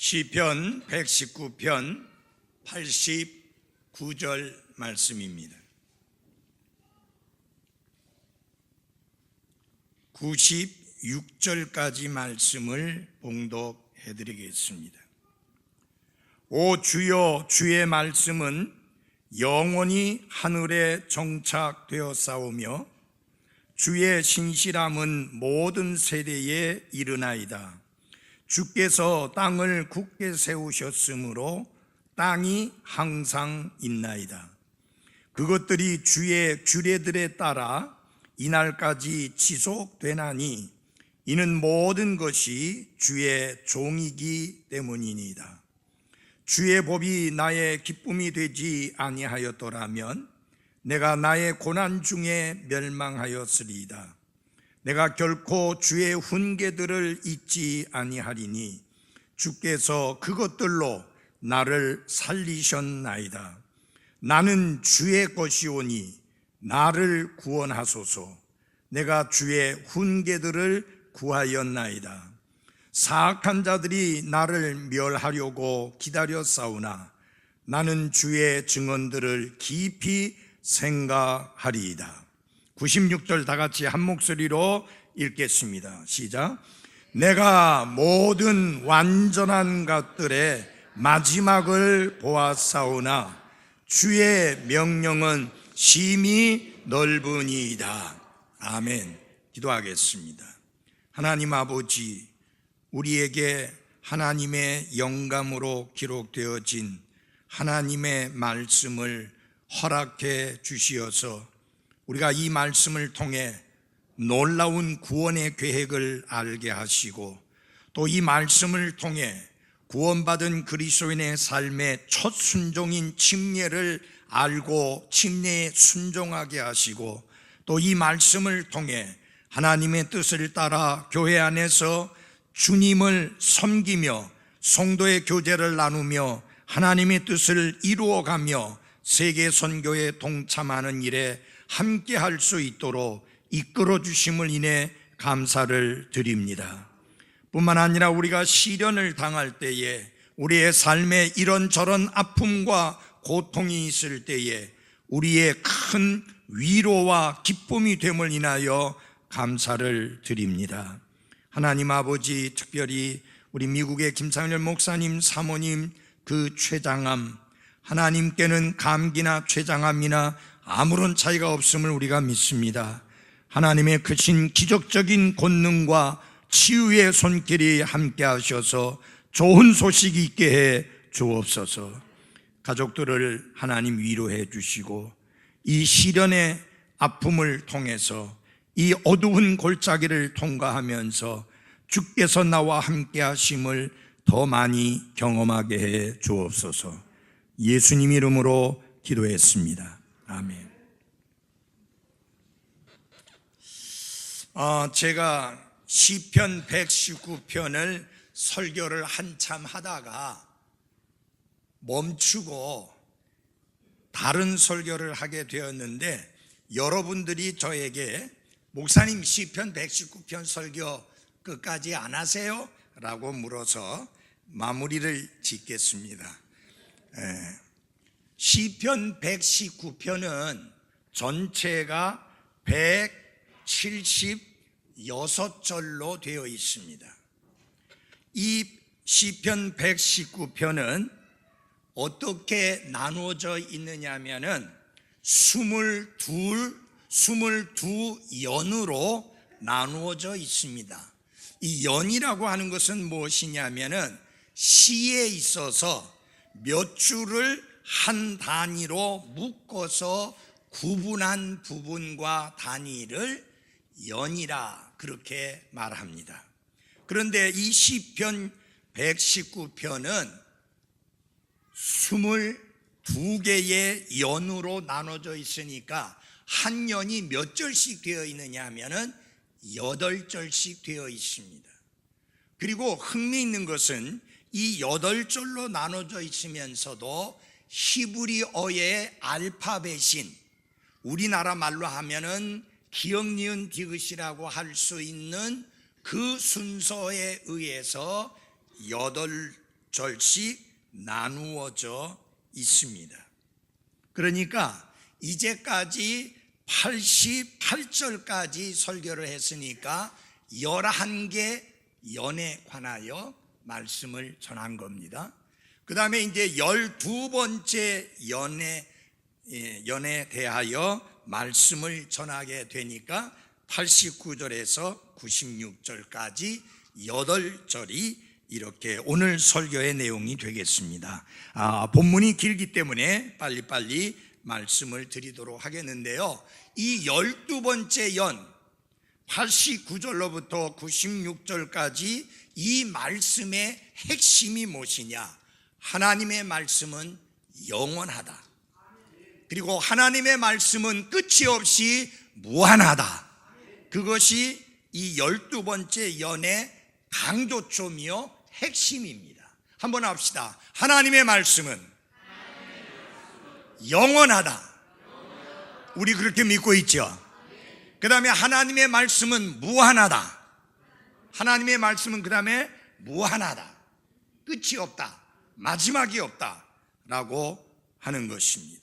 시편 119편 89절 말씀입니다. 96절까지 말씀을 봉독해 드리겠습니다. 오 주여, 주의 말씀은 영원히 하늘에 정착되어 싸우며 주의 신실함은 모든 세대에 이르나이다. 주께서 땅을 굳게 세우셨으므로 땅이 항상 있나이다. 그것들이 주의 규례들에 따라 이날까지 지속되나니 이는 모든 것이 주의 종이기 때문이니이다. 주의 법이 나의 기쁨이 되지 아니하였더라면 내가 나의 고난 중에 멸망하였으리이다. 내가 결코 주의 훈계들을 잊지 아니하리니 주께서 그것들로 나를 살리셨나이다. 나는 주의 것이오니 나를 구원하소서. 내가 주의 훈계들을 구하였나이다. 사악한 자들이 나를 멸하려고 기다려 싸우나 나는 주의 증언들을 깊이 생각하리이다. 96절 다 같이 한 목소리로 읽겠습니다. 시작. 내가 모든 완전한 것들의 마지막을 보았사오나 주의 명령은 심히 넓으니이다. 아멘. 기도하겠습니다. 하나님 아버지, 우리에게 하나님의 영감으로 기록되어진 하나님의 말씀을 허락해 주시어서 우리가 이 말씀을 통해 놀라운 구원의 계획을 알게 하시고 또 이 말씀을 통해 구원받은 그리스도인의 삶의 첫 순종인 침례를 알고 침례에 순종하게 하시고 또 이 말씀을 통해 하나님의 뜻을 따라 교회 안에서 주님을 섬기며 성도의 교제를 나누며 하나님의 뜻을 이루어가며 세계 선교에 동참하는 일에 함께 할 수 있도록 이끌어 주심을 인해 감사를 드립니다. 뿐만 아니라 우리가 시련을 당할 때에 우리의 삶에 이런저런 아픔과 고통이 있을 때에 우리의 큰 위로와 기쁨이 됨을 인하여 감사를 드립니다. 하나님 아버지, 특별히 우리 미국의 김상렬 목사님 사모님 그 췌장암, 하나님께는 감기나 췌장암이나 아무런 차이가 없음을 우리가 믿습니다. 하나님의 크신 기적적인 권능과 치유의 손길이 함께 하셔서 좋은 소식이 있게 해 주옵소서. 가족들을 하나님 위로해 주시고 이 시련의 아픔을 통해서 이 어두운 골짜기를 통과하면서 주께서 나와 함께 하심을 더 많이 경험하게 해 주옵소서. 예수님 이름으로 기도했습니다. 아멘. 제가 시편 119편을 설교를 한참 하다가 멈추고 다른 설교를 하게 되었는데 여러분들이 저에게 목사님 시편 119편 설교 끝까지 안 하세요? 라고 물어서 마무리를 짓겠습니다. 시편 119편은 전체가 176절로 되어 있습니다. 이 시편 119편은 어떻게 나누어져 있느냐 하면은 22연으로 나누어져 있습니다. 이 연이라고 하는 것은 무엇이냐면은 시에 있어서 몇 줄을 한 단위로 묶어서 구분한 부분과 단위를 연이라 그렇게 말합니다. 그런데 이 시편 119편은 22개의 연으로 나눠져 있으니까 한 연이 몇 절씩 되어 있느냐 하면은 8절씩 되어 있습니다. 그리고 흥미있는 것은 이 8절로 나눠져 있으면서도 히브리어의 알파벳인 우리나라 말로 하면은 기역, 니은, 디귿이라고 할 수 있는 그 순서에 의해서 26절씩 나누어져 있습니다. 그러니까 이제까지 88절까지 설교를 했으니까 11개 연에 관하여 말씀을 전한 겁니다. 그 다음에 이제 12번째 연에 대하여 말씀을 전하게 되니까 89절에서 96절까지 8절이 이렇게 오늘 설교의 내용이 되겠습니다. 본문이 길기 때문에 빨리빨리 말씀을 드리도록 하겠는데요. 이 12번째 연 89절로부터 96절까지 이 말씀의 핵심이 무엇이냐? 하나님의 말씀은 영원하다. 그리고 하나님의 말씀은 끝이 없이 무한하다. 그것이 이 12번째 연의 강조점이요 핵심입니다. 한번 합시다. 하나님의 말씀은 영원하다. 우리 그렇게 믿고 있죠. 그 다음에 하나님의 말씀은 무한하다. 하나님의 말씀은 그 다음에 무한하다. 끝이 없다. 마지막이 없다 라고 하는 것입니다.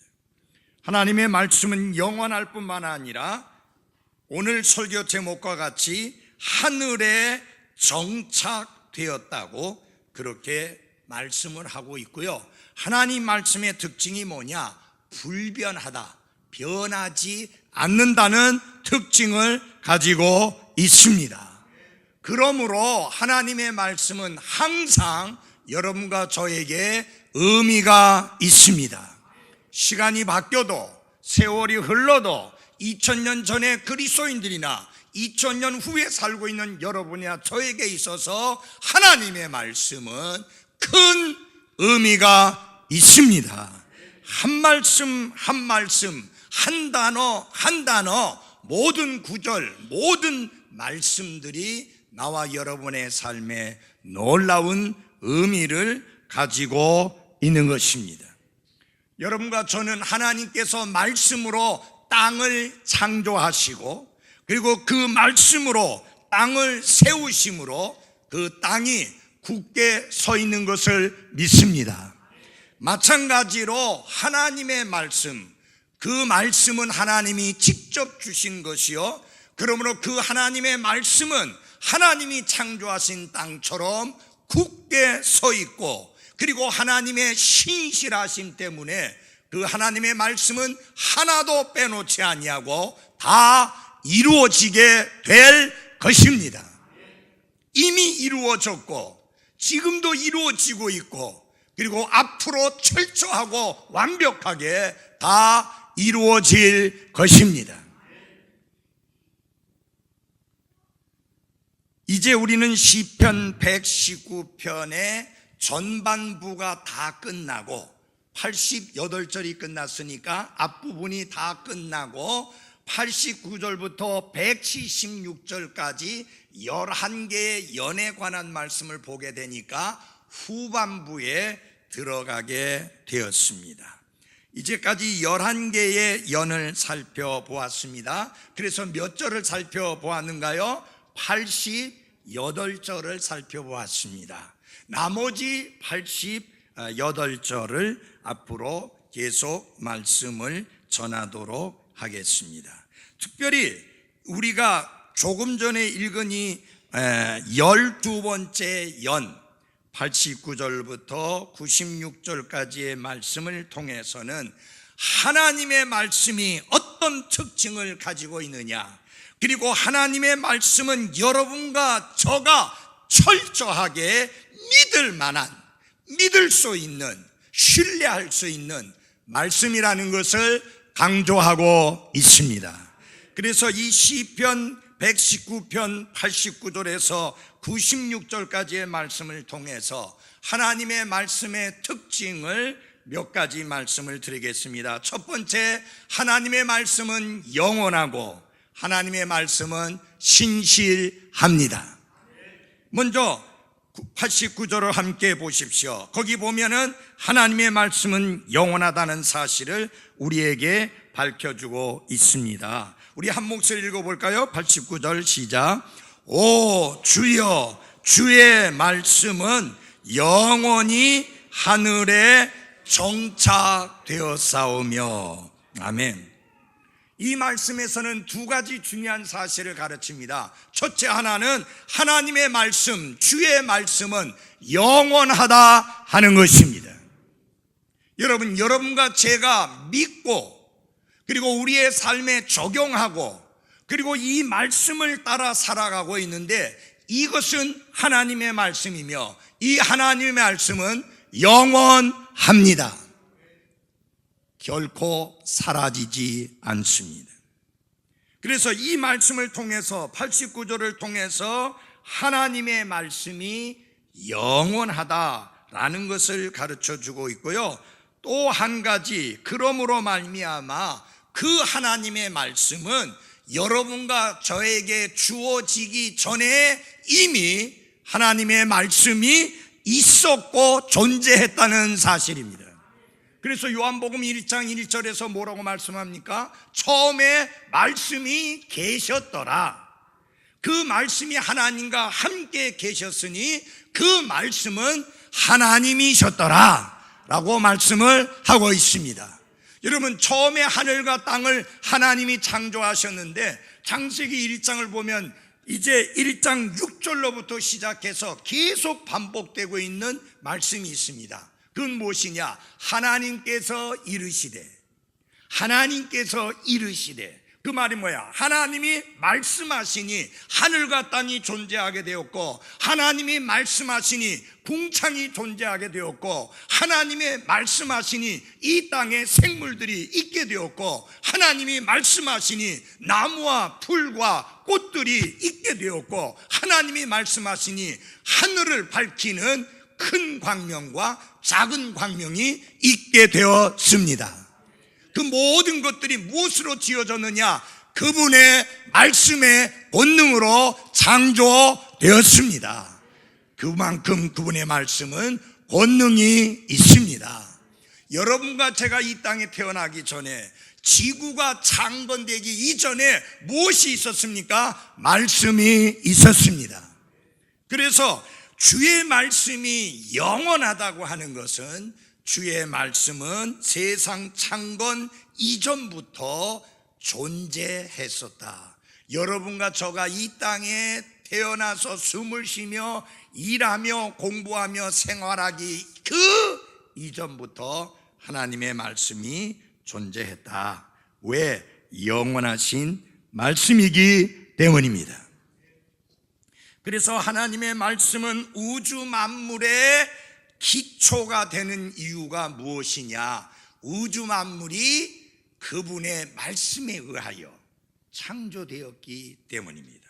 하나님의 말씀은 영원할 뿐만 아니라 오늘 설교 제목과 같이 하늘에 정착되었다고 그렇게 말씀을 하고 있고요. 하나님 말씀의 특징이 뭐냐? 불변하다. 변하지 않는다는 특징을 가지고 있습니다. 그러므로 하나님의 말씀은 항상 여러분과 저에게 의미가 있습니다. 시간이 바뀌어도 세월이 흘러도 2000년 전에 그리스도인들이나 2000년 후에 살고 있는 여러분이나 저에게 있어서 하나님의 말씀은 큰 의미가 있습니다. 한 말씀 한 말씀, 한 단어 한 단어, 모든 구절, 모든 말씀들이 나와 여러분의 삶에 놀라운 의미를 가지고 있는 것입니다. 여러분과 저는 하나님께서 말씀으로 땅을 창조하시고 그리고 그 말씀으로 땅을 세우심으로 그 땅이 굳게 서 있는 것을 믿습니다. 마찬가지로 하나님의 말씀, 그 말씀은 하나님이 직접 주신 것이요, 그러므로 그 하나님의 말씀은 하나님이 창조하신 땅처럼 굳게 서 있고, 그리고 하나님의 신실하심 때문에 그 하나님의 말씀은 하나도 빼놓지 아니하고 다 이루어지게 될 것입니다. 이미 이루어졌고 지금도 이루어지고 있고 그리고 앞으로 철저하고 완벽하게 다 이루어질 것입니다. 이제 우리는 시편 119편의 전반부가 다 끝나고 88절이 끝났으니까 앞부분이 다 끝나고 89절부터 176절까지 11개의 연에 관한 말씀을 보게 되니까 후반부에 들어가게 되었습니다. 이제까지 11개의 연을 살펴보았습니다. 그래서 몇 절을 살펴보았는가요? 88절을 살펴보았습니다. 나머지 88절을 앞으로 계속 말씀을 전하도록 하겠습니다. 특별히 우리가 조금 전에 읽은 이 12번째 연 89절부터 96절까지의 말씀을 통해서는 하나님의 말씀이 어떤 특징을 가지고 있느냐, 그리고 하나님의 말씀은 여러분과 저가 철저하게 믿을 만한, 믿을 수 있는, 신뢰할 수 있는 말씀이라는 것을 강조하고 있습니다. 그래서 이 시편 119편 89절에서 96절까지의 말씀을 통해서 하나님의 말씀의 특징을 몇 가지 말씀을 드리겠습니다. 첫 번째, 하나님의 말씀은 영원하고 하나님의 말씀은 신실합니다. 먼저 89절을 함께 보십시오. 거기 보면은 하나님의 말씀은 영원하다는 사실을 우리에게 밝혀주고 있습니다. 우리 한 목소리 읽어볼까요? 89절 시작. 오 주여, 주의 말씀은 영원히 하늘에 정착되었사오며. 아멘. 이 말씀에서는 두 가지 중요한 사실을 가르칩니다. 첫째 하나는 하나님의 말씀, 주의 말씀은 영원하다 하는 것입니다. 여러분, 여러분과 제가 믿고 그리고 우리의 삶에 적용하고 그리고 이 말씀을 따라 살아가고 있는데, 이것은 하나님의 말씀이며 이 하나님의 말씀은 영원합니다. 결코 사라지지 않습니다. 그래서 이 말씀을 통해서 89절을 통해서 하나님의 말씀이 영원하다라는 것을 가르쳐주고 있고요. 또 한 가지, 그러므로 말미암아 그 하나님의 말씀은 여러분과 저에게 주어지기 전에 이미 하나님의 말씀이 있었고 존재했다는 사실입니다. 그래서 요한복음 1장 1절에서 뭐라고 말씀합니까? 처음에 말씀이 계셨더라. 그 말씀이 하나님과 함께 계셨으니 그 말씀은 하나님이셨더라 라고 말씀을 하고 있습니다. 여러분, 처음에 하늘과 땅을 하나님이 창조하셨는데 창세기 1장을 보면 이제 1장 6절로부터 시작해서 계속 반복되고 있는 말씀이 있습니다. 그건 무엇이냐? 하나님께서 이르시되, 그 말이 뭐야? 하나님이 말씀하시니 하늘과 땅이 존재하게 되었고, 하나님이 말씀하시니 궁창이 존재하게 되었고, 하나님의 말씀하시니 이 땅에 생물들이 있게 되었고, 하나님이 말씀하시니 나무와 풀과 꽃들이 있게 되었고, 하나님이 말씀하시니 하늘을 밝히는 큰 광명과 작은 광명이 있게 되었습니다. 그 모든 것들이 무엇으로 지어졌느냐? 그분의 말씀의 본능으로 창조되었습니다. 그만큼 그분의 말씀은 본능이 있습니다. 여러분과 제가 이 땅에 태어나기 전에, 지구가 창건되기 이전에 무엇이 있었습니까? 말씀이 있었습니다. 그래서 주의 말씀이 영원하다고 하는 것은, 주의 말씀은 세상 창건 이전부터 존재했었다. 여러분과 저가 이 땅에 태어나서 숨을 쉬며 일하며 공부하며 생활하기 그 이전부터 하나님의 말씀이 존재했다. 왜? 영원하신 말씀이기 때문입니다. 그래서 하나님의 말씀은 우주 만물의 기초가 되는 이유가 무엇이냐? 우주 만물이 그분의 말씀에 의하여 창조되었기 때문입니다.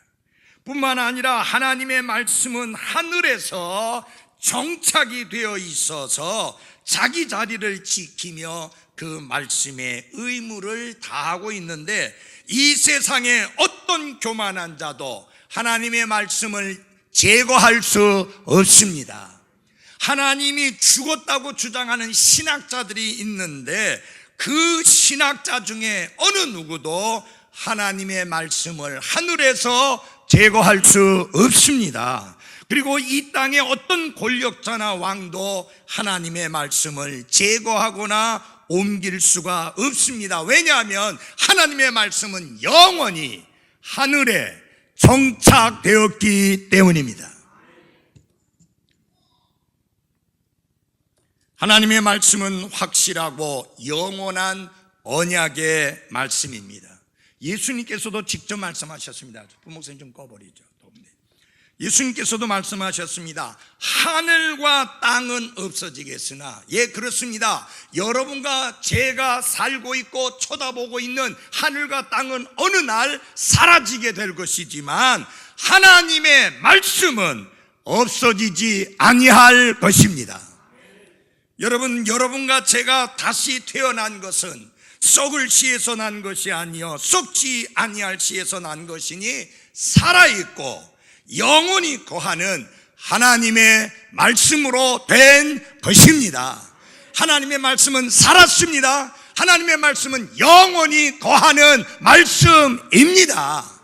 뿐만 아니라 하나님의 말씀은 하늘에서 정착이 되어 있어서 자기 자리를 지키며 그 말씀의 의무를 다하고 있는데, 이 세상에 어떤 교만한 자도 하나님의 말씀을 제거할 수 없습니다. 하나님이 죽었다고 주장하는 신학자들이 있는데, 그 신학자 중에 어느 누구도 하나님의 말씀을 하늘에서 제거할 수 없습니다. 그리고 이 땅의 어떤 권력자나 왕도 하나님의 말씀을 제거하거나 옮길 수가 없습니다. 왜냐하면 하나님의 말씀은 영원히 하늘에 정착되었기 때문입니다. 하나님의 말씀은 확실하고 영원한 언약의 말씀입니다. 예수님께서도 직접 말씀하셨습니다. 부목사님 좀 꺼버리죠. 예수님께서도 말씀하셨습니다. 하늘과 땅은 없어지겠으나, 예, 그렇습니다. 여러분과 제가 살고 있고 쳐다보고 있는 하늘과 땅은 어느 날 사라지게 될 것이지만, 하나님의 말씀은 없어지지 아니할 것입니다. 여러분, 여러분과 제가 다시 태어난 것은 썩을 씨에서 난 것이 아니요 썩지 아니할 씨에서 난 것이니, 살아있고 영원히 거하는 하나님의 말씀으로 된 것입니다. 하나님의 말씀은 살았습니다. 하나님의 말씀은 영원히 거하는 말씀입니다.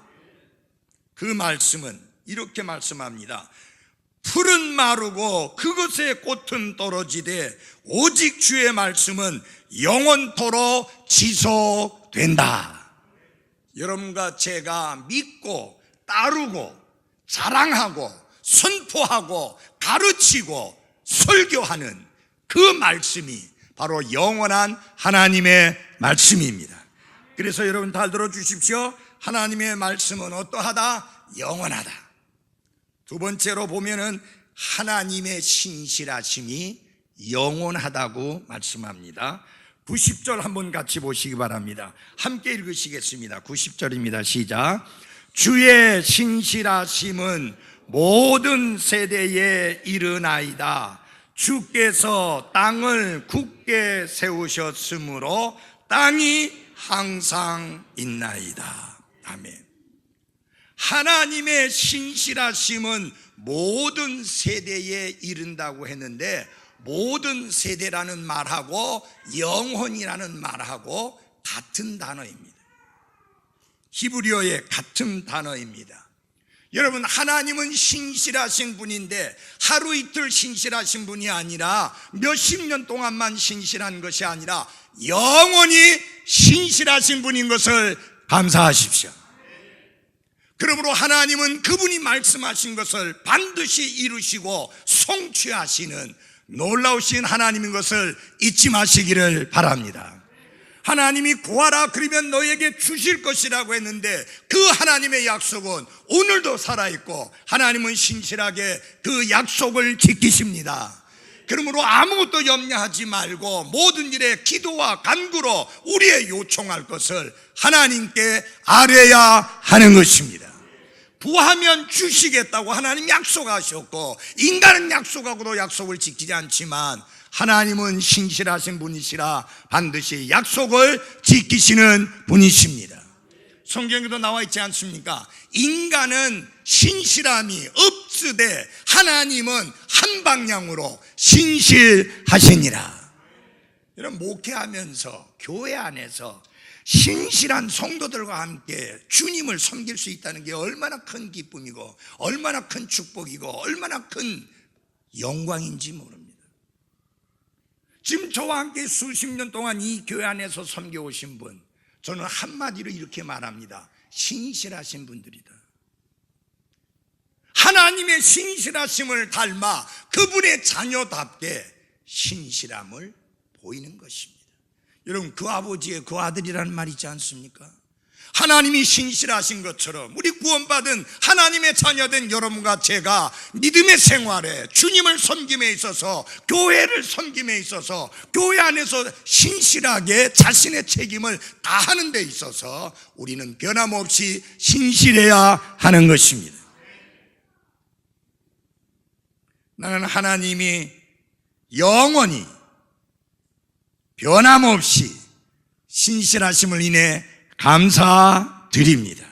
그 말씀은 이렇게 말씀합니다. 풀은 마르고 그것에 꽃은 떨어지되 오직 주의 말씀은 영원토록 지속된다. 여러분과 제가 믿고 따르고 자랑하고 선포하고 가르치고 설교하는 그 말씀이 바로 영원한 하나님의 말씀입니다. 그래서 여러분 잘 들어주십시오. 하나님의 말씀은 어떠하다? 영원하다. 두 번째로 보면은 하나님의 신실하심이 영원하다고 말씀합니다. 90절 한번 같이 보시기 바랍니다. 함께 읽으시겠습니다. 90절입니다. 시작. 주의 신실하심은 모든 세대에 이르나이다. 주께서 땅을 굳게 세우셨으므로 땅이 항상 있나이다. 아멘. 하나님의 신실하심은 모든 세대에 이른다고 했는데, 모든 세대라는 말하고 영혼이라는 말하고 같은 단어입니다. 히브리어의 같은 단어입니다. 여러분, 하나님은 신실하신 분인데 하루 이틀 신실하신 분이 아니라 몇십 년 동안만 신실한 것이 아니라 영원히 신실하신 분인 것을 감사하십시오. 그러므로 하나님은 그분이 말씀하신 것을 반드시 이루시고 성취하시는 놀라우신 하나님인 것을 잊지 마시기를 바랍니다. 하나님이 구하라 그러면 너에게 주실 것이라고 했는데 그 하나님의 약속은 오늘도 살아있고 하나님은 신실하게 그 약속을 지키십니다. 그러므로 아무것도 염려하지 말고 모든 일에 기도와 간구로 우리의 요청할 것을 하나님께 아뢰야 하는 것입니다. 구하면 주시겠다고 하나님 약속하셨고, 인간은 약속하고도 약속을 지키지 않지만 하나님은 신실하신 분이시라 반드시 약속을 지키시는 분이십니다. 성경에도 나와 있지 않습니까? 인간은 신실함이 없으되 하나님은 한 방향으로 신실하시니라. 여러분, 목회하면서 교회 안에서 신실한 성도들과 함께 주님을 섬길 수 있다는 게 얼마나 큰 기쁨이고 얼마나 큰 축복이고 얼마나 큰 영광인지 모릅니다. 지금 저와 함께 수십 년 동안 이 교회 안에서 섬겨오신 분, 저는 한마디로 이렇게 말합니다. 신실하신 분들이다. 하나님의 신실하심을 닮아 그분의 자녀답게 신실함을 보이는 것입니다. 여러분, 그 아버지의 그 아들이라는 말 있지 않습니까? 하나님이 신실하신 것처럼 우리 구원받은 하나님의 자녀된 여러분과 제가 믿음의 생활에 주님을 섬김에 있어서, 교회를 섬김에 있어서, 교회 안에서 신실하게 자신의 책임을 다하는 데 있어서 우리는 변함없이 신실해야 하는 것입니다. 나는 하나님이 영원히 변함없이 신실하심을 인해 감사드립니다.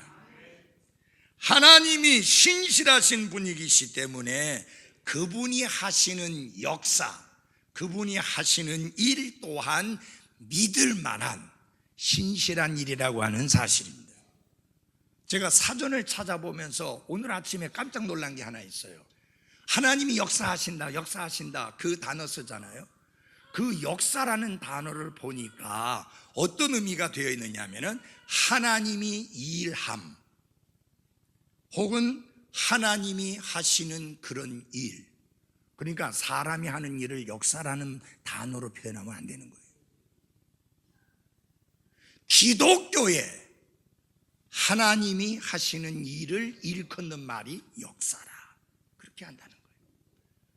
하나님이 신실하신 분이시기 때문에 그분이 하시는 역사, 그분이 하시는 일 또한 믿을 만한 신실한 일이라고 하는 사실입니다. 제가 사전을 찾아보면서 오늘 아침에 깜짝 놀란 게 하나 있어요. 하나님이 역사하신다, 역사하신다 그 단어 쓰잖아요. 그 역사라는 단어를 보니까 어떤 의미가 되어 있느냐 하면은 하나님이 일함 혹은 하나님이 하시는 그런 일, 그러니까 사람이 하는 일을 역사라는 단어로 표현하면 안 되는 거예요. 기독교에 하나님이 하시는 일을 일컫는 말이 역사라, 그렇게 한다는 거예요.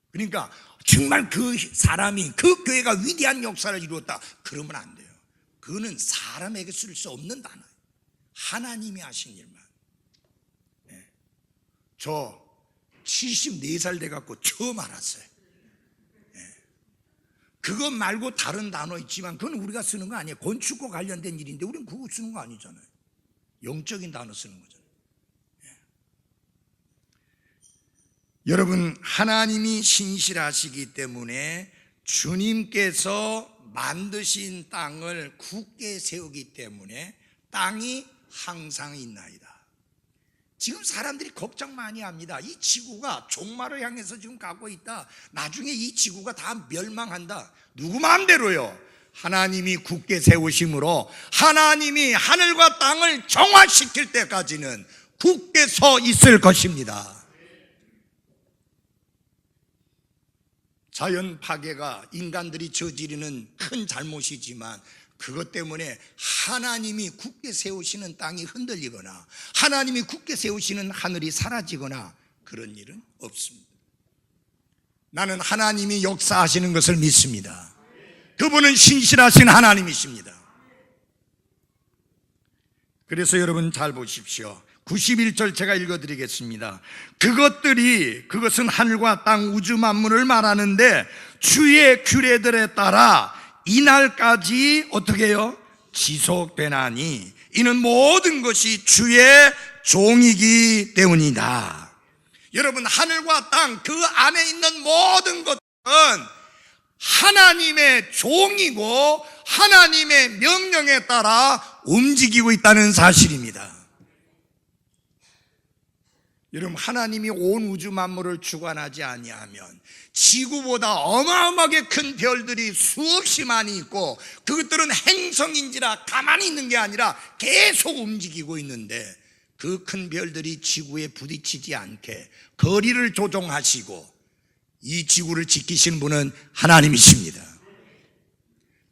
그러니까 정말 그 사람이, 그 교회가 위대한 역사를 이루었다 그러면 안 돼요. 그거는 사람에게 쓸 수 없는 단어예요. 하나님이 하신 일만. 네. 저 74살 돼갖고 처음 알았어요. 네. 그것 말고 다른 단어 있지만 그건 우리가 쓰는 거 아니에요. 건축과 관련된 일인데 우리는 그거 쓰는 거 아니잖아요. 영적인 단어 쓰는 거잖아요. 여러분, 하나님이 신실하시기 때문에 주님께서 만드신 땅을 굳게 세우기 때문에 땅이 항상 있나이다. 지금 사람들이 걱정 많이 합니다. 이 지구가 종말을 향해서 지금 가고 있다. 나중에 이 지구가 다 멸망한다. 누구 마음대로요? 하나님이 굳게 세우심으로 하나님이 하늘과 땅을 정화시킬 때까지는 굳게 서 있을 것입니다. 자연 파괴가 인간들이 저지르는 큰 잘못이지만 그것 때문에 하나님이 굳게 세우시는 땅이 흔들리거나 하나님이 굳게 세우시는 하늘이 사라지거나 그런 일은 없습니다. 나는 하나님이 역사하시는 것을 믿습니다. 그분은 신실하신 하나님이십니다. 그래서 여러분 잘 보십시오. 91절 제가 읽어드리겠습니다. 그것은 하늘과 땅 우주 만물을 말하는데 주의 규례들에 따라 이날까지 어떻게 해요? 지속되나니 이는 모든 것이 주의 종이기 때문이다. 여러분, 하늘과 땅 그 안에 있는 모든 것은 하나님의 종이고 하나님의 명령에 따라 움직이고 있다는 사실입니다. 여러분, 하나님이 온 우주 만물을 주관하지 아니하면 지구보다 어마어마하게 큰 별들이 수없이 많이 있고 그것들은 행성인지라 가만히 있는 게 아니라 계속 움직이고 있는데 그 큰 별들이 지구에 부딪히지 않게 거리를 조정하시고 이 지구를 지키시는 분은 하나님이십니다.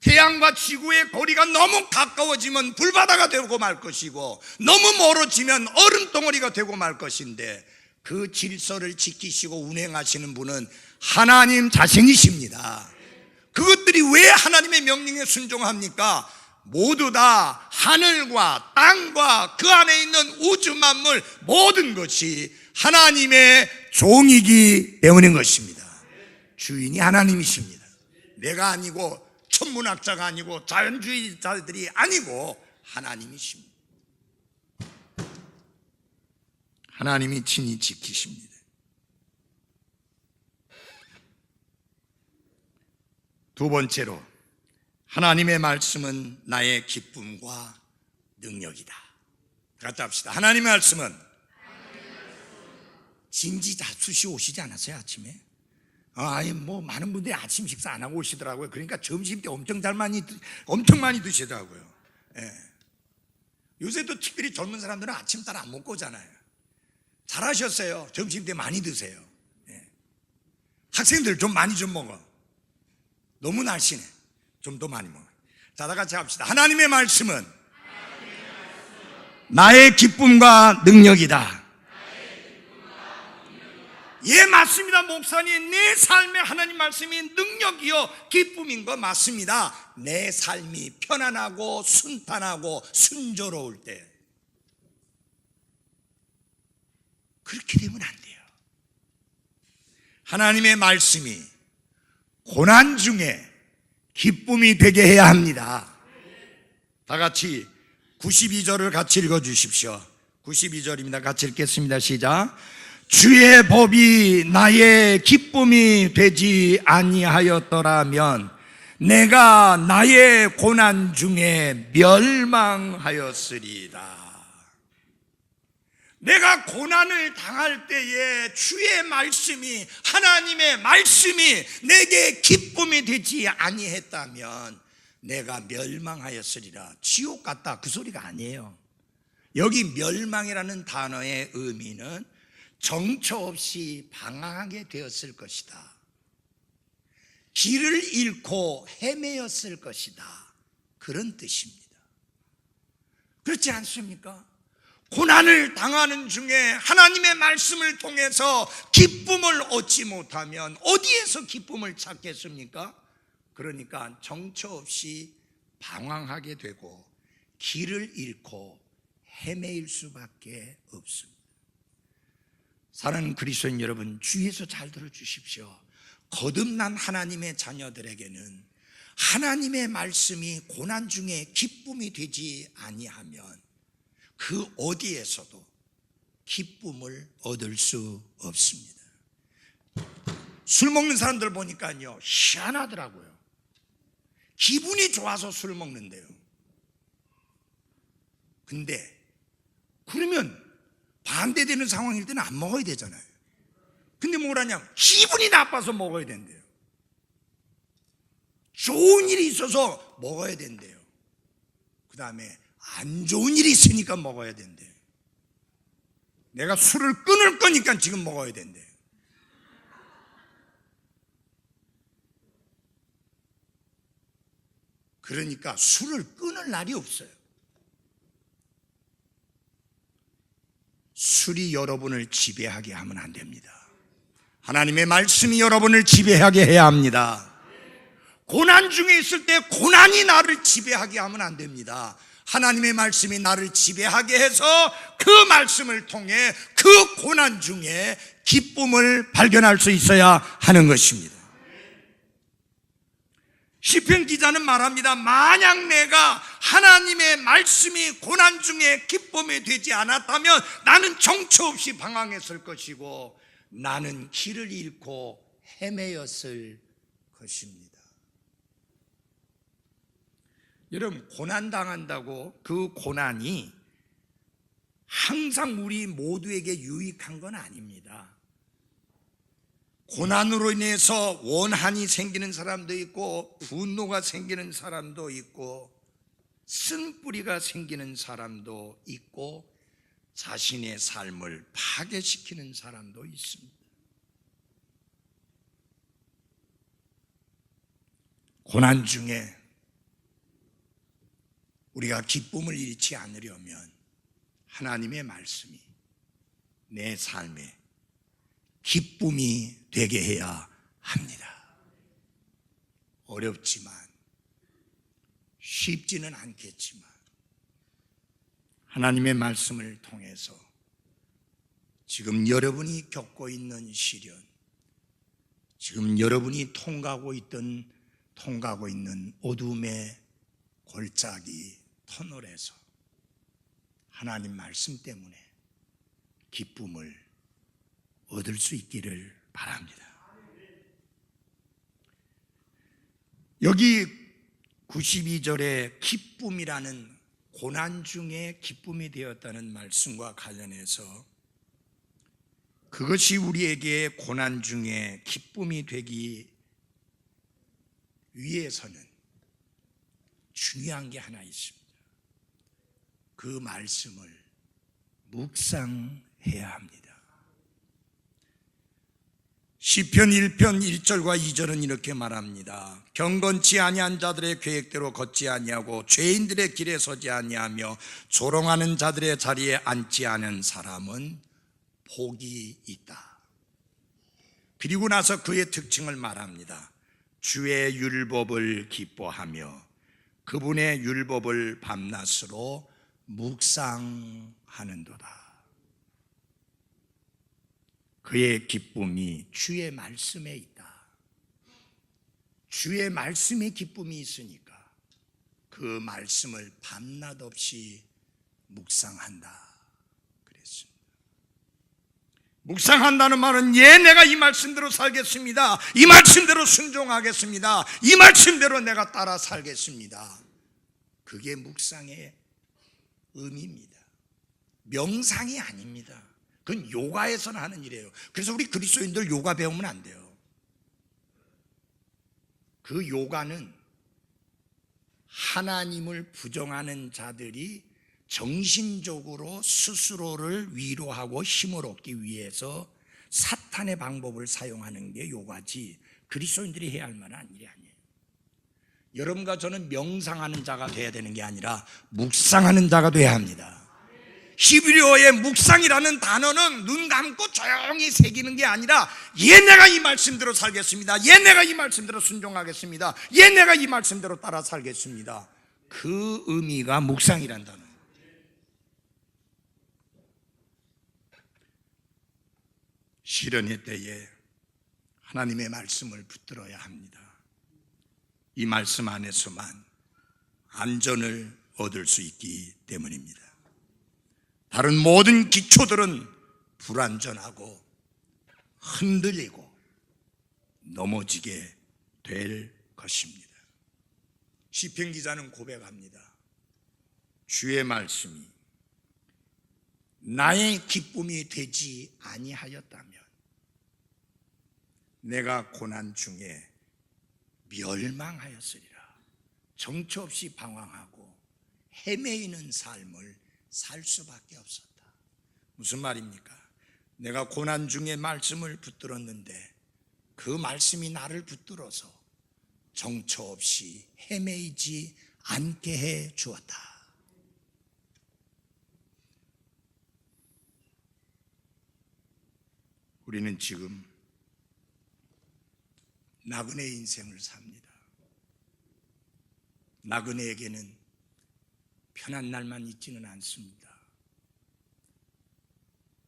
태양과 지구의 거리가 너무 가까워지면 불바다가 되고 말 것이고 너무 멀어지면 얼음덩어리가 되고 말 것인데 그 질서를 지키시고 운행하시는 분은 하나님 자신이십니다. 그것들이 왜 하나님의 명령에 순종합니까? 모두 다 하늘과 땅과 그 안에 있는 우주 만물 모든 것이 하나님의 종이기 때문인 것입니다. 주인이 하나님이십니다. 내가 아니고 천문학자가 아니고 자연주의자들이 아니고 하나님이십니다. 하나님이 친히 지키십니다. 두 번째로 하나님의 말씀은 나의 기쁨과 능력이다. 같이 합시다. 하나님의 말씀은 진지자수시 오시지 않았어요 아침에? 많은 분들이 아침 식사 안 하고 오시더라고요. 그러니까 점심 때 엄청 많이 드시더라고요. 예. 요새도 특별히 젊은 사람들은 아침 잘 안 먹고 오잖아요. 잘하셨어요. 점심 때 많이 드세요. 예. 학생들 좀 많이 좀 먹어. 너무 날씬해. 좀 더 많이 먹어. 자, 다 같이 합시다. 하나님의 말씀은 나의 기쁨과 능력이다. 예, 맞습니다. 목사님, 내 삶에 하나님 말씀이 능력이요 기쁨인 거 맞습니다. 내 삶이 편안하고 순탄하고 순조로울 때 그렇게 되면 안 돼요. 하나님의 말씀이 고난 중에 기쁨이 되게 해야 합니다. 다 같이 92절을 같이 읽어주십시오. 92절입니다. 같이 읽겠습니다. 시작. 주의 법이 나의 기쁨이 되지 아니하였더라면 내가 나의 고난 중에 멸망하였으리라. 내가 고난을 당할 때에 주의 말씀이, 하나님의 말씀이 내게 기쁨이 되지 아니했다면 내가 멸망하였으리라. 지옥 갔다 그 소리가 아니에요. 여기 멸망이라는 단어의 의미는 정처 없이 방황하게 되었을 것이다. 길을 잃고 헤매였을 것이다. 그런 뜻입니다. 그렇지 않습니까? 고난을 당하는 중에 하나님의 말씀을 통해서 기쁨을 얻지 못하면 어디에서 기쁨을 찾겠습니까? 그러니까 정처 없이 방황하게 되고 길을 잃고 헤매일 수밖에 없습니다. 사랑하는 그리스도인 여러분, 주위에서 잘 들어주십시오. 거듭난 하나님의 자녀들에게는 하나님의 말씀이 고난 중에 기쁨이 되지 아니하면 그 어디에서도 기쁨을 얻을 수 없습니다. 술 먹는 사람들 보니까요, 희한하더라고요. 기분이 좋아서 술 먹는데요. 근데 그러면 반대되는 상황일 때는 안 먹어야 되잖아요. 근데 뭐라냐, 기분이 나빠서 먹어야 된대요. 좋은 일이 있어서 먹어야 된대요. 그 다음에 안 좋은 일이 있으니까 먹어야 된대요. 내가 술을 끊을 거니까 지금 먹어야 된대요. 그러니까 술을 끊을 날이 없어요. 술이 여러분을 지배하게 하면 안 됩니다. 하나님의 말씀이 여러분을 지배하게 해야 합니다. 고난 중에 있을 때 고난이 나를 지배하게 하면 안 됩니다. 하나님의 말씀이 나를 지배하게 해서 그 말씀을 통해 그 고난 중에 기쁨을 발견할 수 있어야 하는 것입니다. 시편 기자는 말합니다. 만약 내가 하나님의 말씀이 고난 중에 기쁨이 되지 않았다면 나는 정처 없이 방황했을 것이고 나는 길을 잃고 헤매였을 것입니다. 여러분, 고난당한다고 그 고난이 항상 우리 모두에게 유익한 건 아닙니다. 고난으로 인해서 원한이 생기는 사람도 있고 분노가 생기는 사람도 있고 쓴뿌리가 생기는 사람도 있고 자신의 삶을 파괴시키는 사람도 있습니다. 고난 중에 우리가 기쁨을 잃지 않으려면 하나님의 말씀이 내 삶에 기쁨이 되게 해야 합니다. 어렵지만 쉽지는 않겠지만 하나님의 말씀을 통해서 지금 여러분이 겪고 있는 시련, 지금 여러분이 통과하고 있는 어둠의 골짜기 터널에서 하나님 말씀 때문에 기쁨을 얻을 수 있기를 바랍니다. 여기 92절에 기쁨이라는 고난 중에 기쁨이 되었다는 말씀과 관련해서 그것이 우리에게 고난 중에 기쁨이 되기 위해서는 중요한 게 하나 있습니다. 그 말씀을 묵상해야 합니다. 시편 1편 1절과 2절은 이렇게 말합니다. 경건치 아니한 자들의 계획대로 걷지 아니하고 죄인들의 길에 서지 아니하며 조롱하는 자들의 자리에 앉지 않은 사람은 복이 있다. 그리고 나서 그의 특징을 말합니다. 주의 율법을 기뻐하며 그분의 율법을 밤낮으로 묵상하는도다. 그의 기쁨이 주의 말씀에 있다. 주의 말씀에 기쁨이 있으니까 그 말씀을 밤낮 없이 묵상한다 그랬습니다. 묵상한다는 말은 내가 이 말씀대로 살겠습니다. 이 말씀대로 순종하겠습니다. 이 말씀대로 내가 따라 살겠습니다. 그게 묵상의 의미입니다. 명상이 아닙니다. 그건 요가에서는 하는 일이에요. 그래서 우리 그리스도인들 요가 배우면 안 돼요. 그 요가는 하나님을 부정하는 자들이 정신적으로 스스로를 위로하고 힘을 얻기 위해서 사탄의 방법을 사용하는 게 요가지 그리스도인들이 해야 할 만한 일이 아니에요. 여러분과 저는 명상하는 자가 돼야 되는 게 아니라 묵상하는 자가 돼야 합니다. 히브리어의 묵상이라는 단어는 눈 감고 조용히 새기는 게 아니라 내가 이 말씀대로 살겠습니다. 내가 이 말씀대로 순종하겠습니다. 내가 이 말씀대로 따라 살겠습니다. 그 의미가 묵상이란 단어예요. 시련의 때에 하나님의 말씀을 붙들어야 합니다. 이 말씀 안에서만 안전을 얻을 수 있기 때문입니다. 다른 모든 기초들은 불완전하고 흔들리고 넘어지게 될 것입니다. 시편 기자는 고백합니다. 주의 말씀이 나의 기쁨이 되지 아니하였다면 내가 고난 중에 멸망하였으리라. 정처 없이 방황하고 헤매이는 삶을 살 수밖에 없었다. 무슨 말입니까? 내가 고난 중에 말씀을 붙들었는데 그 말씀이 나를 붙들어서 정처 없이 헤매이지 않게 해 주었다. 우리는 지금 나그네 인생을 삽니다. 나그네에게는 편한 날만 있지는 않습니다.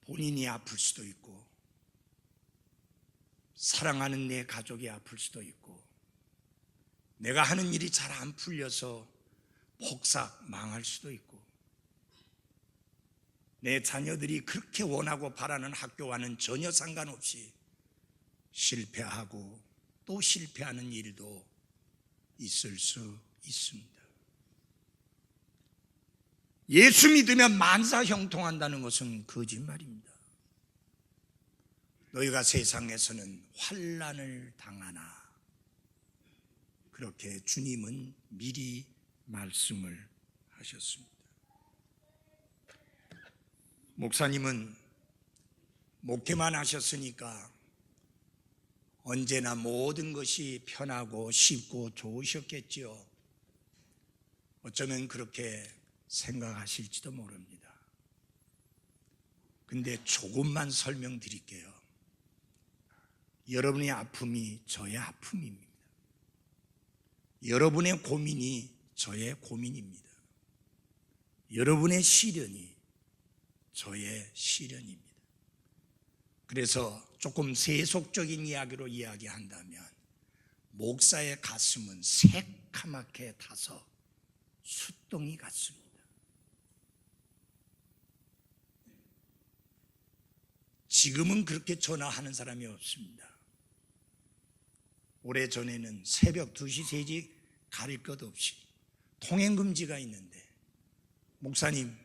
본인이 아플 수도 있고 사랑하는 내 가족이 아플 수도 있고 내가 하는 일이 잘 안 풀려서 폭삭 망할 수도 있고 내 자녀들이 그렇게 원하고 바라는 학교와는 전혀 상관없이 실패하고 또 실패하는 일도 있을 수 있습니다. 예수 믿으면 만사 형통한다는 것은 거짓말입니다. 너희가 세상에서는 환난을 당하나 그렇게 주님은 미리 말씀을 하셨습니다. 목사님은 목회만 하셨으니까 언제나 모든 것이 편하고 쉽고 좋으셨겠지요. 어쩌면 그렇게 생각하실지도 모릅니다. 근데 조금만 설명드릴게요. 여러분의 아픔이 저의 아픔입니다. 여러분의 고민이 저의 고민입니다. 여러분의 시련이 저의 시련입니다. 그래서 조금 세속적인 이야기로 이야기한다면 목사의 가슴은 새카맣게 타서 숫덩이 같습니다. 지금은 그렇게 전화하는 사람이 없습니다. 오래전에는 새벽 2시, 3시 가릴 것 없이 통행금지가 있는데 목사님,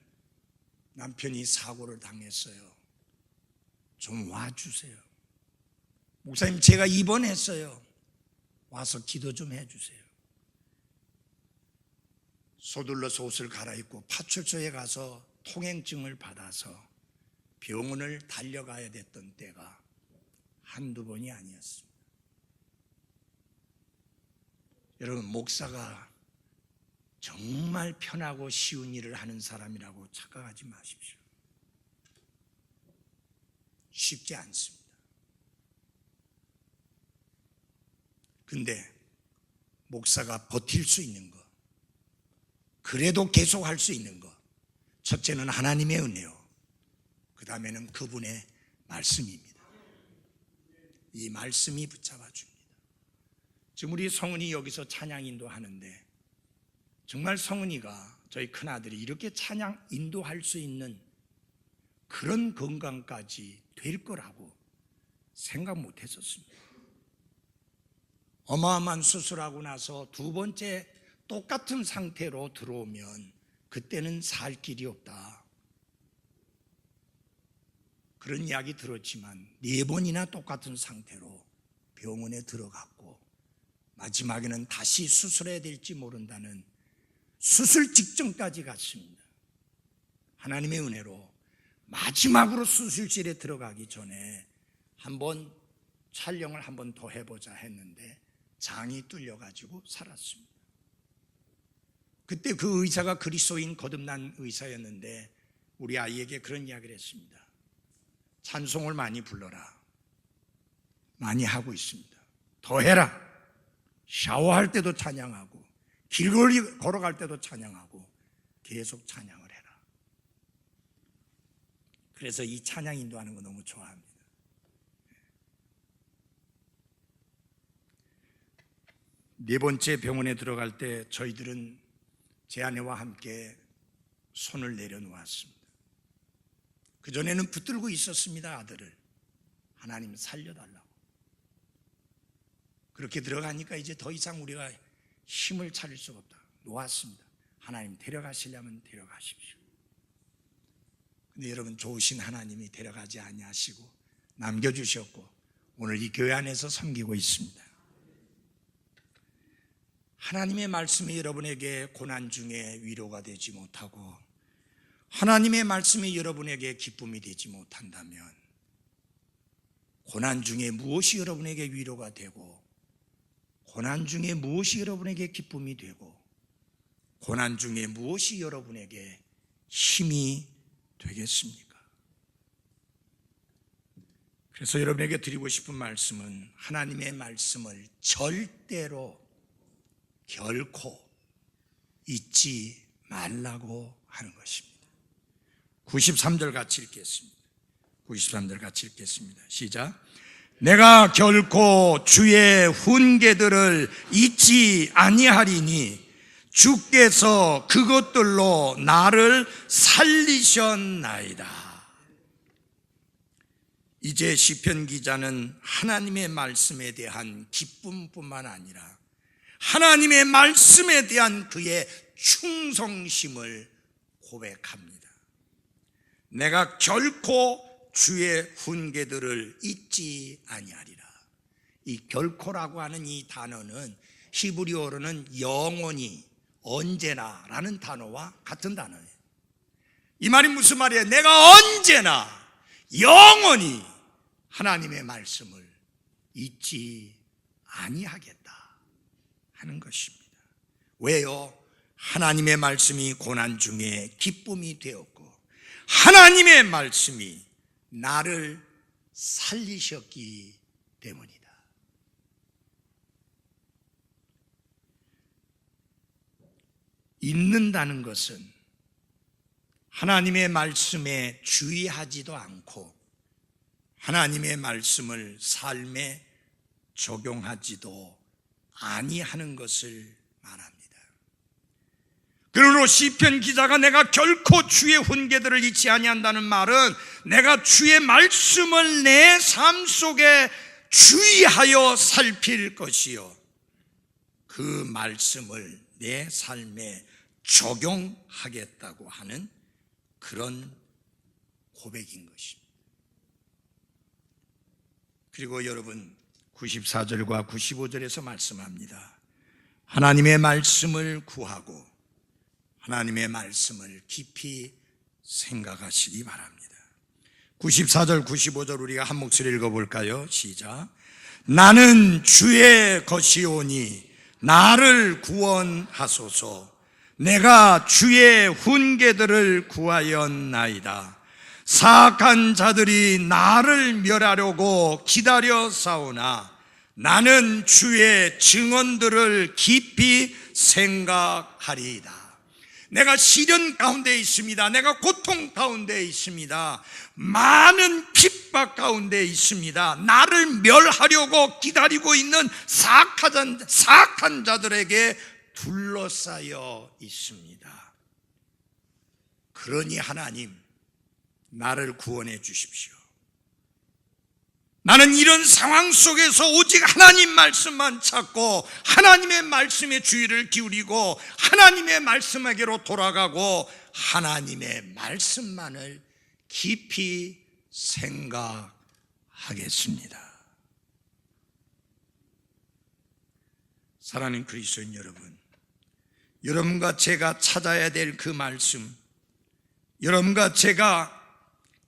남편이 사고를 당했어요. 좀 와주세요. 목사님, 제가 입원했어요. 와서 기도 좀 해주세요. 서둘러서 옷을 갈아입고 파출소에 가서 통행증을 받아서 병원을 달려가야 됐던 때가 한두 번이 아니었습니다. 여러분, 목사가 정말 편하고 쉬운 일을 하는 사람이라고 착각하지 마십시오. 쉽지 않습니다. 근데 목사가 버틸 수 있는 것, 그래도 계속 할 수 있는 것, 첫째는 하나님의 은혜요, 그 다음에는 그분의 말씀입니다. 이 말씀이 붙잡아 줍니다. 지금 우리 성은이 여기서 찬양 인도하는데 정말 성은이가, 저희 큰아들이 이렇게 찬양 인도할 수 있는 그런 건강까지 될 거라고 생각 못 했었습니다. 어마어마한 수술하고 나서 두 번째 똑같은 상태로 들어오면 그때는 살 길이 없다, 그런 이야기 들었지만 4번이나 똑같은 상태로 병원에 들어갔고 마지막에는 다시 수술해야 될지 모른다는 수술 직전까지 갔습니다. 하나님의 은혜로 마지막으로 수술실에 들어가기 전에 한번 촬영을 한번 더 해보자 했는데 장이 뚫려가지고 살았습니다. 그때 그 의사가 그리스도인 거듭난 의사였는데 우리 아이에게 그런 이야기를 했습니다. 찬송을 많이 불러라. 많이 하고 있습니다. 더 해라. 샤워할 때도 찬양하고 길거리 걸어갈 때도 찬양하고 계속 찬양을 해라. 그래서 이 찬양 인도하는 거 너무 좋아합니다. 네 번째 병원에 들어갈 때 저희들은 제 아내와 함께 손을 내려놓았습니다. 그전에는 붙들고 있었습니다. 아들을 하나님 살려달라고. 그렇게 들어가니까 이제 더 이상 우리가 힘을 차릴 수가 없다. 놓았습니다. 하나님 데려가시려면 데려가십시오. 근데 여러분, 좋으신 하나님이 데려가지 아니하시고 남겨주셨고 오늘 이 교회 안에서 섬기고 있습니다. 하나님의 말씀이 여러분에게 고난 중에 위로가 되지 못하고 하나님의 말씀이 여러분에게 기쁨이 되지 못한다면 고난 중에 무엇이 여러분에게 위로가 되고 고난 중에 무엇이 여러분에게 기쁨이 되고 고난 중에 무엇이 여러분에게 힘이 되겠습니까? 그래서 여러분에게 드리고 싶은 말씀은 하나님의 말씀을 절대로 결코 잊지 말라고 하는 것입니다. 93절 같이 읽겠습니다. 93절 같이 읽겠습니다. 시작. 내가 결코 주의 훈계들을 잊지 아니하리니 주께서 그것들로 나를 살리셨나이다. 이제 시편 기자는 하나님의 말씀에 대한 기쁨뿐만 아니라 하나님의 말씀에 대한 그의 충성심을 고백합니다. 내가 결코 주의 훈계들을 잊지 아니하리라. 이 결코라고 하는 이 단어는 히브리어로는 영원히, 언제나라는 단어와 같은 단어예요. 이 말이 무슨 말이에요? 내가 언제나 영원히 하나님의 말씀을 잊지 아니하겠다 하는 것입니다. 왜요? 하나님의 말씀이 고난 중에 기쁨이 되었고 하나님의 말씀이 나를 살리셨기 때문이다. 잊는다는 것은 하나님의 말씀에 주의하지도 않고 하나님의 말씀을 삶에 적용하지도 아니하는 것을 말합니다. 그러므로 시편 기자가 내가 결코 주의 훈계들을 잊지 아니한다는 말은 내가 주의 말씀을 내 삶 속에 주의하여 살필 것이요 그 말씀을 내 삶에 적용하겠다고 하는 그런 고백인 것입니다. 그리고 여러분 94절과 95절에서 말씀합니다. 하나님의 말씀을 구하고 하나님의 말씀을 깊이 생각하시기 바랍니다. 94절 95절 우리가 한 목소리 읽어볼까요? 시작. 나는 주의 것이오니 나를 구원하소서. 내가 주의 훈계들을 구하였나이다. 사악한 자들이 나를 멸하려고 기다려 싸우나 나는 주의 증언들을 깊이 생각하리이다. 내가 시련 가운데 있습니다. 내가 고통 가운데 있습니다. 많은 핍박 가운데 있습니다. 나를 멸하려고 기다리고 있는 사악한 자들에게 둘러싸여 있습니다. 그러니 하나님, 나를 구원해 주십시오. 나는 이런 상황 속에서 오직 하나님 말씀만 찾고 하나님의 말씀에 주의를 기울이고 하나님의 말씀에게로 돌아가고 하나님의 말씀만을 깊이 생각하겠습니다. 사랑하는 그리스도인 여러분, 여러분과 제가 찾아야 될 그 말씀, 여러분과 제가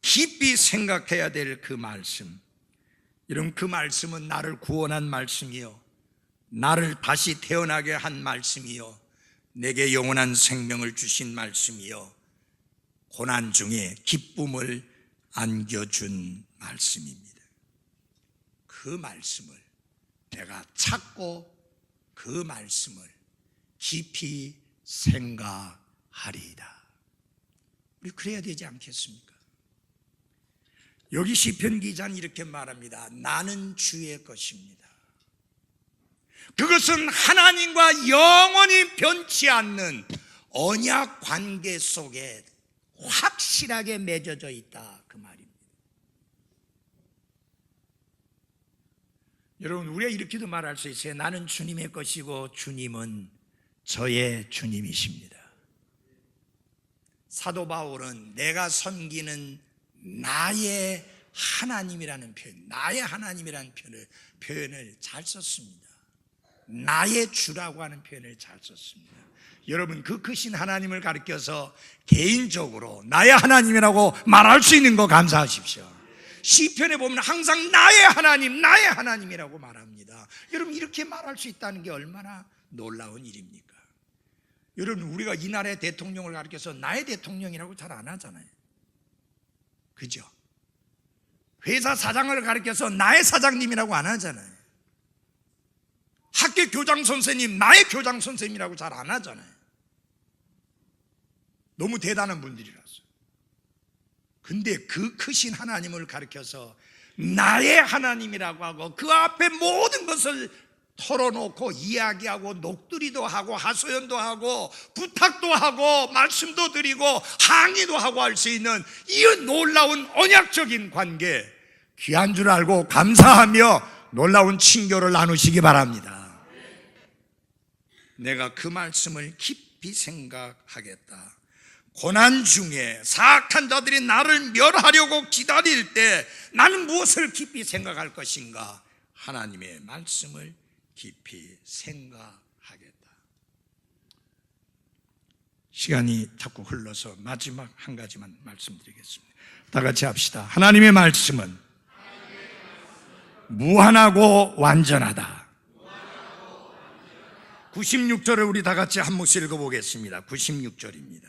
깊이 생각해야 될 그 말씀, 여러분, 그 말씀은 나를 구원한 말씀이요 나를 다시 태어나게 한 말씀이요 내게 영원한 생명을 주신 말씀이요 고난 중에 기쁨을 안겨준 말씀입니다. 그 말씀을 내가 찾고 그 말씀을 깊이 생각하리이다. 우리 그래야 되지 않겠습니까? 여기 시편 기자는 이렇게 말합니다. 나는 주의 것입니다. 그것은 하나님과 영원히 변치 않는 언약 관계 속에 확실하게 맺어져 있다, 그 말입니다. 여러분, 우리가 이렇게도 말할 수 있어요. 나는 주님의 것이고 주님은 저의 주님이십니다. 사도 바울은 내가 섬기는 나의 하나님이라는 표현, 나의 하나님이라는 표현을 잘 썼습니다. 나의 주라고 하는 표현을 잘 썼습니다. 여러분, 그 크신 하나님을 가리켜서 개인적으로 나의 하나님이라고 말할 수 있는 거 감사하십시오. 시편에 보면 항상 나의 하나님, 나의 하나님이라고 말합니다. 여러분, 이렇게 말할 수 있다는 게 얼마나 놀라운 일입니까? 여러분, 우리가 이 나라의 대통령을 가리켜서 나의 대통령이라고 잘 안 하잖아요. 그죠? 회사 사장을 가리켜서 나의 사장님이라고 안 하잖아요. 학교 교장 선생님, 나의 교장 선생님이라고 잘 안 하잖아요. 너무 대단한 분들이라서. 근데 그 크신 하나님을 가리켜서 나의 하나님이라고 하고 그 앞에 모든 것을 털어놓고 이야기하고 녹두리도 하고 하소연도 하고 부탁도 하고 말씀도 드리고 항의도 하고 할 수 있는 이 놀라운 언약적인 관계, 귀한 줄 알고 감사하며 놀라운 친교를 나누시기 바랍니다. 내가 그 말씀을 깊이 생각하겠다. 고난 중에 사악한 자들이 나를 멸하려고 기다릴 때 나는 무엇을 깊이 생각할 것인가? 하나님의 말씀을 깊이 생각하겠다. 시간이 자꾸 흘러서 마지막 한 가지만 말씀드리겠습니다. 다 같이 합시다. 하나님의 말씀은 무한하고 완전하다. 96절을 우리 다 같이 한 목소리 읽어보겠습니다. 96절입니다.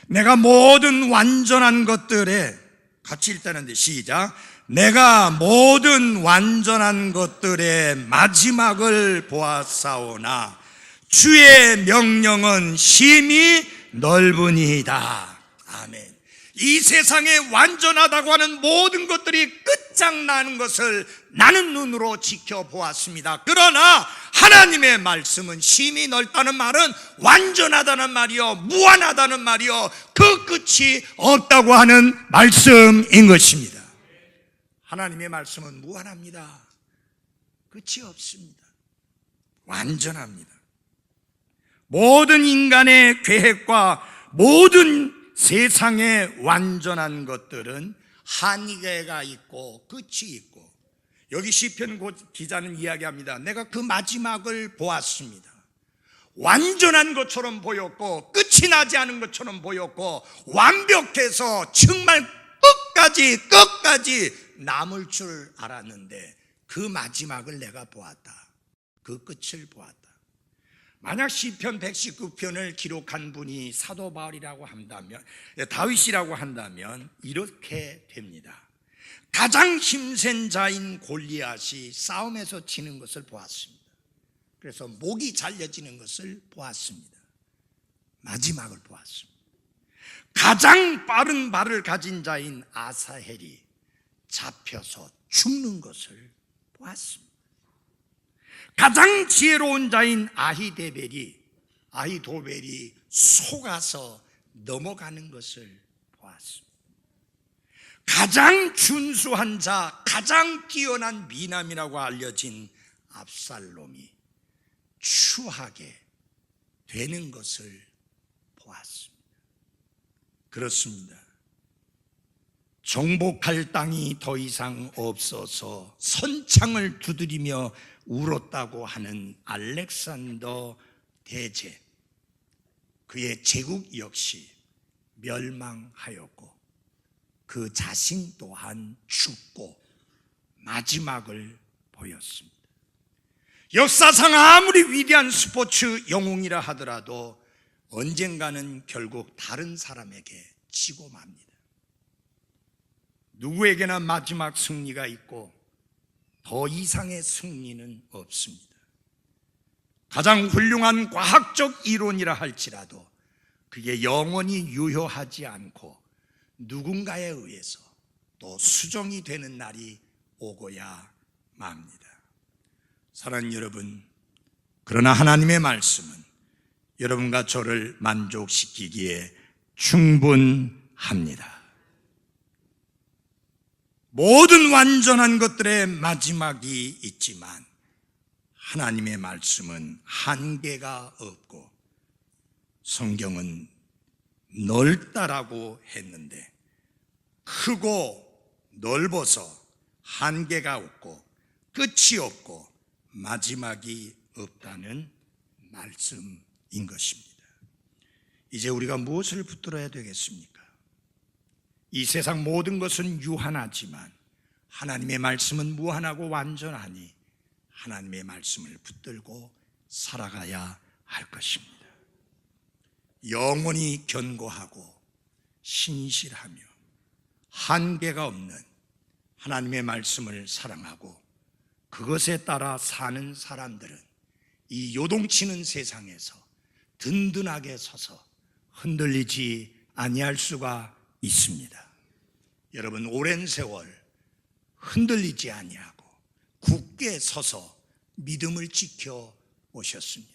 내가 모든 완전한 것들에, 같이 읽다는데 시작. 내가 모든 완전한 것들의 마지막을 보았사오나 주의 명령은 심히 넓으니이다. 아멘. 이 세상에 완전하다고 하는 모든 것들이 끝장나는 것을 나는 눈으로 지켜보았습니다. 그러나 하나님의 말씀은 심히 넓다는 말은 완전하다는 말이요, 무한하다는 말이요, 그 끝이 없다고 하는 말씀인 것입니다. 하나님의 말씀은 무한합니다. 끝이 없습니다. 완전합니다. 모든 인간의 계획과 모든 세상의 완전한 것들은 한계가 있고 끝이 있고, 여기 시편 기자는 이야기합니다. 내가 그 마지막을 보았습니다. 완전한 것처럼 보였고 끝이 나지 않은 것처럼 보였고 완벽해서 정말 끝까지 남을 줄 알았는데 그 마지막을 내가 보았다. 그 끝을 보았다. 만약 시편 119편을 기록한 분이 사도 바울이라고 한다면, 다윗이라고 한다면 이렇게 됩니다. 가장 힘센 자인 골리앗이 싸움에서 지는 것을 보았습니다. 그래서 목이 잘려지는 것을 보았습니다. 마지막을 보았습니다. 가장 빠른 발을 가진 자인 아사헬이 잡혀서 죽는 것을 보았습니다. 가장 지혜로운 자인 아히도벨이 속아서 넘어가는 것을 보았습니다. 가장 준수한 자, 가장 뛰어난 미남이라고 알려진 압살롬이 추하게 되는 것을 보았습니다. 그렇습니다. 정복할 땅이 더 이상 없어서 선창을 두드리며 울었다고 하는 알렉산더 대제, 그의 제국 역시 멸망하였고 그 자신 또한 죽고 마지막을 보였습니다. 역사상 아무리 위대한 스포츠 영웅이라 하더라도 언젠가는 결국 다른 사람에게 지고 맙니다. 누구에게나 마지막 승리가 있고 더 이상의 승리는 없습니다. 가장 훌륭한 과학적 이론이라 할지라도 그게 영원히 유효하지 않고 누군가에 의해서 또 수정이 되는 날이 오고야 맙니다. 사랑하는 여러분, 그러나 하나님의 말씀은 여러분과 저를 만족시키기에 충분합니다. 모든 완전한 것들의 마지막이 있지만 하나님의 말씀은 한계가 없고 성경은 넓다라고 했는데 크고 넓어서 한계가 없고 끝이 없고 마지막이 없다는 말씀인 것입니다. 이제 우리가 무엇을 붙들어야 되겠습니까? 이 세상 모든 것은 유한하지만 하나님의 말씀은 무한하고 완전하니 하나님의 말씀을 붙들고 살아가야 할 것입니다. 영원히 견고하고 신실하며 한계가 없는 하나님의 말씀을 사랑하고 그것에 따라 사는 사람들은 이 요동치는 세상에서 든든하게 서서 흔들리지 아니할 수가 있습니다. 여러분, 오랜 세월 흔들리지 아니하고 굳게 서서 믿음을 지켜 오셨습니다.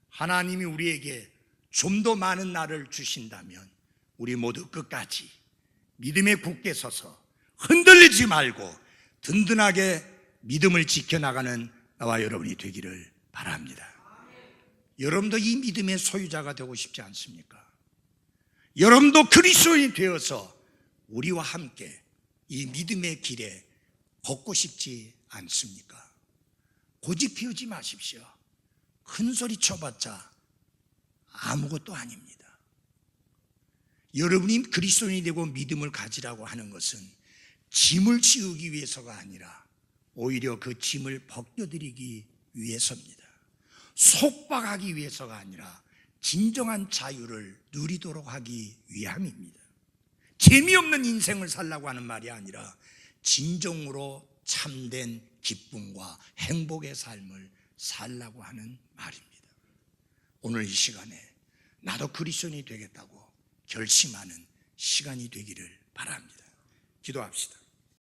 하나님이 우리에게 좀 더 많은 날을 주신다면 우리 모두 끝까지 믿음에 굳게 서서 흔들리지 말고 든든하게 믿음을 지켜나가는 나와 여러분이 되기를 바랍니다. 여러분도 이 믿음의 소유자가 되고 싶지 않습니까? 여러분도 그리스도인이 되어서 우리와 함께 이 믿음의 길에 걷고 싶지 않습니까? 고집 피우지 마십시오. 큰 소리 쳐봤자 아무것도 아닙니다. 여러분이 그리스도인이 되고 믿음을 가지라고 하는 것은 짐을 지우기 위해서가 아니라 오히려 그 짐을 벗겨드리기 위해서입니다. 속박하기 위해서가 아니라 진정한 자유를 누리도록 하기 위함입니다. 재미없는 인생을 살라고 하는 말이 아니라 진정으로 참된 기쁨과 행복의 삶을 살라고 하는 말입니다. 오늘 이 시간에 나도 그리스도인이 되겠다고 결심하는 시간이 되기를 바랍니다. 기도합시다.